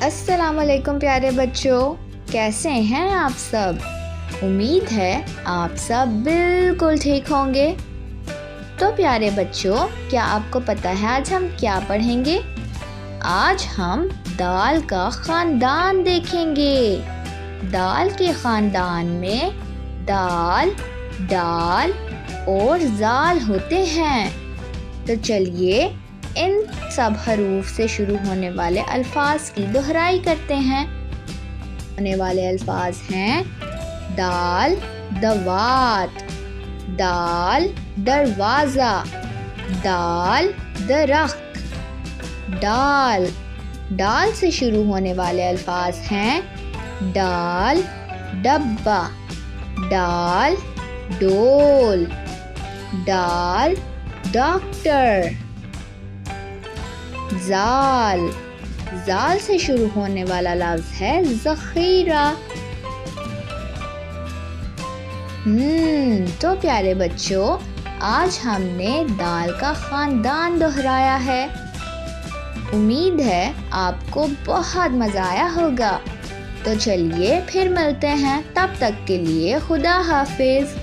अस्सलामुअलैकुम प्यारे बच्चों, कैसे हैं आप सब। उम्मीद है आप सब बिल्कुल ठीक होंगे। तो प्यारे बच्चों, क्या आपको पता है आज हम क्या पढ़ेंगे? आज हम दाल का ख़ानदान देखेंगे। दाल के ख़ानदान में दाल, डाल और ज़ाल होते हैं। तो चलिए इन सब हरूफ से शुरू होने वाले अल्फाज की दोहराई करते हैं। होने वाले अल्फाज हैं दाल दवात, दाल दरवाज़ा, दाल दरख्त, डाल। डाल से शुरू होने वाले अल्फाज हैं डाल डब्बा, डाल डोल, डाल डॉक्टर। ज़ाल। ज़ाल से शुरू होने वाला लफ्ज़ है ज़ख़ीरा। तो प्यारे बच्चों, आज हमने दाल का ख़ानदान दोहराया है। उम्मीद है आपको बहुत मज़ा आया होगा। तो चलिए फिर मिलते हैं, तब तक के लिए खुदा हाफिज़।